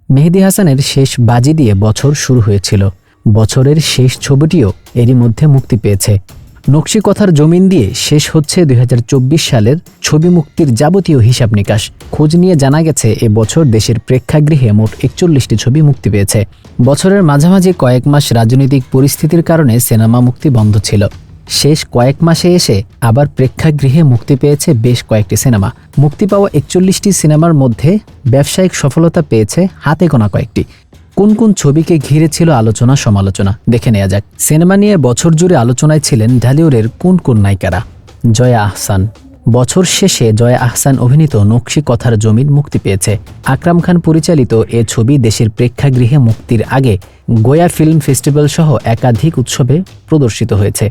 মেহেদী হাসানের শেষ বাজি দিয়ে বছর শুরু হয়েছিল। বছরের শেষ ছবিটিও এরই মধ্যে মুক্তি পেয়েছে। নকশি কথার জমিন দিয়ে শেষ হচ্ছে ২০২৪ সালের ছবি মুক্তির যাবতীয় হিসাব নিকাশ। খোঁজ নিয়ে জানা গেছে এ বছর দেশের প্রেক্ষাগৃহে মোট ৪১টি ছবি মুক্তি পেয়েছে। বছরের মাঝামাঝি কয়েক মাস রাজনৈতিক পরিস্থিতির কারণে সিনেমা মুক্তি বন্ধ ছিল। শেষ কয়েক মাসে এসে আবার প্রেক্ষাগৃহে মুক্তি পেয়েছে বেশ কয়েকটি সিনেমা। মুক্তি পাওয়া ৪১টি সিনেমার মধ্যে ব্যবসায়িক সফলতা পেয়েছে হাতে গোনা কয়েকটি। কোন কোন ছবিকে ঘিরে ছিল আলোচনা সমালোচনা দেখে নেওয়া যাক। সিনেমা নিয়ে বছর জুড়ে আলোচনায় ছিলেন ঢালিউডের কোন কোন নায়িকারা? জয়া আহসান। বছর শেষে জয়া আহসান অভিনীত নকশি কথার জমিন মুক্তি পেয়েছে। আকরাম খান পরিচালিত এ ছবি দেশের প্রেক্ষাগৃহে মুক্তির আগে গোয়া ফিল্ম ফেস্টিভ্যাল সহ একাধিক উৎসবে প্রদর্শিত হয়েছে।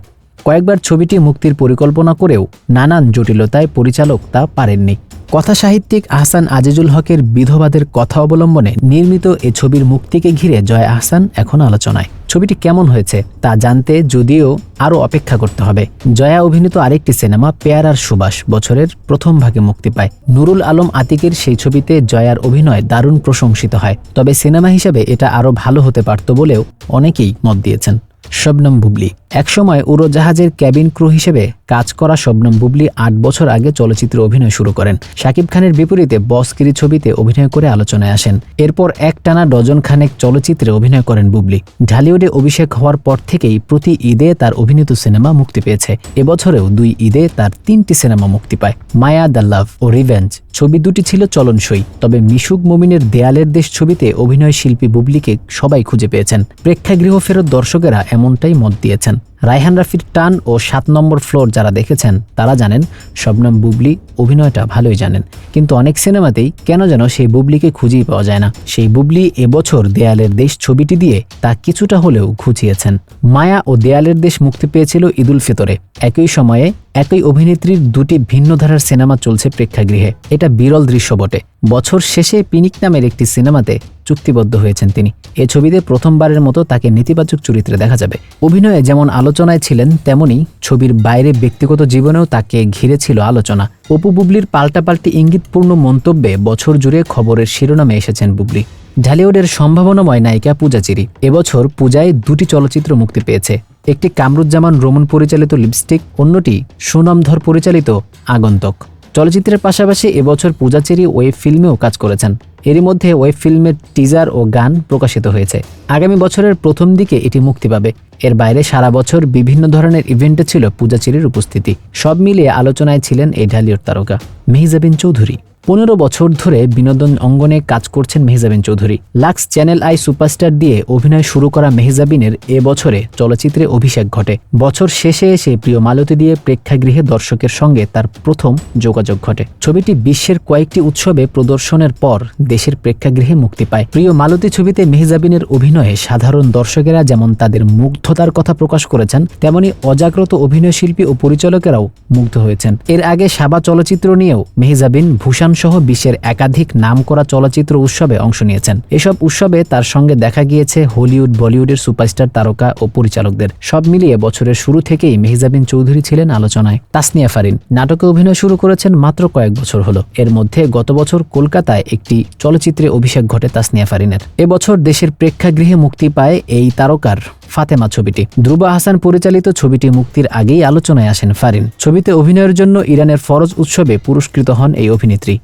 কয়েকবার ছবিটি মুক্তির পরিকল্পনা করেও নানান জটিলতায় পরিচালক তা পারেননি। কথা সাহিত্যিক আহসান আজিজুল হকের বিধবাদের কথা অবলম্বনে নির্মিত এ ছবির মুক্তিকে ঘিরে জয়া আহসান এখন আলোচনায়। ছবিটি কেমন হয়েছে তা জানতে যদিও আরও অপেক্ষা করতে হবে। জয়া অভিনীত আরেকটি সিনেমা পেয়ারার সুবাস বছরের প্রথম ভাগে মুক্তি পায়। নুরুল আলম আতিকের সেই ছবিতে জয়ার অভিনয় দারুণ প্রশংসিত হয়। তবে সিনেমা হিসেবে এটা আরও ভালো হতে পারত বলেও অনেকেই মত দিয়েছেন। শবনম বুবলি। একসময় উড়োজাহাজের ক্যাবিন ক্রু হিসেবে কাজ করা শবনম বুবলি ৮ বছর আগে চলচ্চিত্রে অভিনয় শুরু করেন। শাকিব খানের বিপরীতে বসকিরি ছবিতে অভিনয় করে আলোচনায় আসেন। এরপর একটানা ডজন খানেক চলচ্চিত্রে অভিনয় করেন বুবলি। ঢালিউডে অভিষেক হওয়ার পর থেকেই প্রতি ঈদে তার অভিনীত সিনেমা মুক্তি পেয়েছে। এবছরেও ২ ঈদে তার ৩টি সিনেমা মুক্তি পায়। মায়া, দ্য লাভ ও রিভেঞ্জ ছবি দুটি ছিল চলনসই। তবে মিশুক মমিনের দেয়ালের দেশ ছবিতে অভিনয় শিল্পী বুবলিকে সবাই খুঁজে পেয়েছেন। প্রেক্ষাগৃহ ফেরত দর্শকেরা এমনটাই মত দিয়েছেন। রায়হান রাফির টান ও ৭ নম্বর ফ্লোর যারা দেখেছেন তারা জানেন শবনম বুবলি অভিনয়টা ভালোই জানেন, কিন্তু অনেক সিনেমাতেই কেন যেন সেই বুবলিকে খুঁজেই পাওয়া যায় না। সেই বুবলি এবছর দেয়ালের দেশ ছবিটি দিয়ে তা কিছুটা হলেও ঘুচিয়েছেন। মায়া ও দেয়ালের দেশ মুক্তি পেয়েছিল ঈদুল ফিতরে। একই সময়ে একই অভিনেত্রীর দুটি ভিন্ন ধারার সিনেমা চলছে প্রেক্ষাগৃহে। এটা বিরল দৃশ্য বটে। বছর শেষে পিনিক নামের একটি সিনেমাতে চুক্তিবদ্ধ হয়েছেন তিনি। এ ছবিতে প্রথমবারের মতো তাকে নেতিবাচক চরিত্রে দেখা যাবে। অভিনয়ে যেমন আলোচনায় ছিলেন, তেমনি ছবির বাইরে ব্যক্তিগত জীবনেও তাকে ঘিরে ছিল আলোচনা। অপু বুবলির পাল্টাপাল্টি ইঙ্গিতপূর্ণ মন্তব্যে বছর জুড়ে খবরের শিরোনামে এসেছেন বুবলি। ঢালিউডের সম্ভাবনাময় নায়িকা পূজা চেরি। এবছর পূজায় 2টি চলচ্চিত্র মুক্তি পেয়েছে। একটি কামরুজ্জামান রোমন পরিচালিত লিপস্টিক, অন্যটি সুনামধর পরিচালিত আগন্তক। চলচ্চিত্রের পাশাপাশি এবছর পূজা চেরি ওয়েব ফিল্মেও কাজ করেছেন। এরই মধ্যে ওয়েব ফিল্মের টিজার ও গান প্রকাশিত হয়েছে। আগামী বছরের প্রথম দিকে এটি মুক্তি পাবে। এর বাইরে সারা বছর বিভিন্ন ধরনের ইভেন্টে ছিল পূজা চেরির উপস্থিতি। সব মিলিয়ে আলোচনায় ছিলেন এই ঢালিউড তারকা মেহজাবিন চৌধুরী। 15 বছর ধরে বিনোদন অঙ্গনে কাজ করছেন Mehazabien Chowdhury. Lux Channel I superstar দিয়ে অভিনয় শুরু করা মেহজাবিনের এ বছরে চলচ্চিত্রে অভিষেক ঘটে। বছর শেষে এসে প্রিয় মালতী দিয়ে প্রেক্ষাগৃহে দর্শকের সঙ্গে তার প্রথম যোগাযোগ ঘটে। ছবিটি বিশ্বের কয়েকটি উৎসবে প্রদর্শনের পর দেশের প্রেক্ষাগৃহে মুক্তি পায়। প্রিয় মালতী ছবিতে মেহজাবিনের অভিনয়ে সাধারণ দর্শকেরা যেমন তাদের মুগ্ধতার কথা প্রকাশ করেছেন, তেমনি অজাগ্রত অভিনয়শিল্পী ও পরিচালকেরাও মুগ্ধ হয়েছেন। এর আগে সাবা চলচ্চিত্র নিয়েও মেহজাবিন ভূষণ সহ বিশ্বের একাধিক নামকরা চলচ্চিত্র উৎসবে অংশ নিয়েছেন। এসব উৎসবে তার সঙ্গে দেখা গিয়েছে হলিউড, বলিউডের সুপারস্টার তারকা ও পরিচালকদের। সব মিলিয়ে বছরের শুরু থেকেই মেহজাবিন চৌধুরী ছিলেন আলোচনায়। তাসনিয়া ফারিন নাটকে অভিনয় শুরু করেছেন মাত্র কয়েক বছর হলো। এর মধ্যে গত বছর কলকাতায় একটি চলচ্চিত্রে অভিষেক ঘটে তাসনিয়া ফারিনের। এবছর দেশের প্রেক্ষাগৃহে মুক্তি পায় এই তারকার ফাতেমা ছবিটি। ধ্রুব আহসান পরিচালিত ছবিটি মুক্তির আগেই আলোচনায় আসেন ফারিন। ছবিতে অভিনয়ের জন্য ইরানের ফরজ উৎসবে পুরস্কৃত হন এই অভিনেত্রী।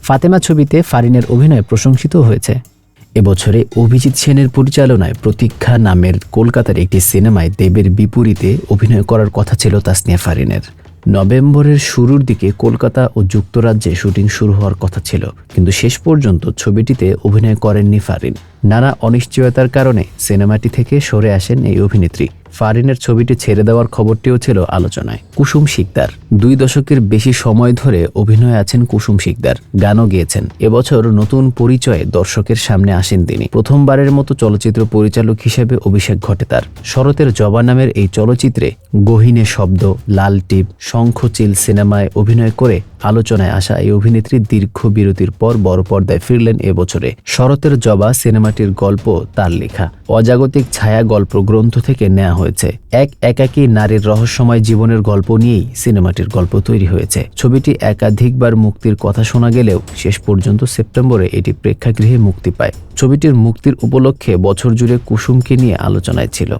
ফাতেমা ছবিতে ফারিনের অভিনয় প্রশংসিত হয়েছে। এবছরে অভিজিৎ সেনের পরিচালনায় প্রতীক্ষা নামের কলকাতার একটি সিনেমায় দেবের বিপরীতে অভিনয় করার কথা ছিল তাসনিয়া ফারিনের। নভেম্বরের শুরুর দিকে কলকাতা ও যুক্তরাজ্যে শুটিং শুরু হওয়ার কথা ছিল, কিন্তু শেষ পর্যন্ত ছবিটিতে অভিনয় করেননি ফারিন। নানা অনিশ্চয়তার কারণে সিনেমাটি থেকে সরে আসেন এই অভিনেত্রী। ফারিনের ছবিটি ছেড়ে দেওয়ার খবরটিও ছিল আলোচনায়। কুসুম শিকদার। 2 দশকের বেশি সময় ধরে অভিনয়ে আছেন কুসুম শিকদার। গানও গেয়েছেন। এবছর নতুন পরিচয়ে দর্শকের সামনে আসেন তিনি। প্রথমবারের মতো চলচ্চিত্র পরিচালক হিসেবে অভিষেক ঘটে তার। শরতের জবা নামের এই চলচ্চিত্রে গহীনে শব্দ, লাল টিপ, শঙ্খচিল সিনেমায় অভিনয় করে আলোচনায় আসা এই অভিনেত্রী দীর্ঘ বিরতির পর বড় পর্দায় ফিরলেন এবছরে। শরতের জবা সিনেমাটির গল্প তার লেখা অজাগতিক ছায়া গল্প গ্রন্থ থেকে নেওয়া হয়েছে। এক একাকী নারীর রহস্যময় জীবনের গল্প নিয়েই সিনেমাটির গল্প তৈরি হয়েছে। ছবিটি একাধিকবার মুক্তির কথা শোনা গেলেও শেষ পর্যন্ত সেপ্টেম্বরে এটি প্রেক্ষাগৃহে মুক্তি পায়। ছবিটির মুক্তির উপলক্ষে বছর জুড়ে কুসুমকে নিয়ে আলোচনায় ছিল।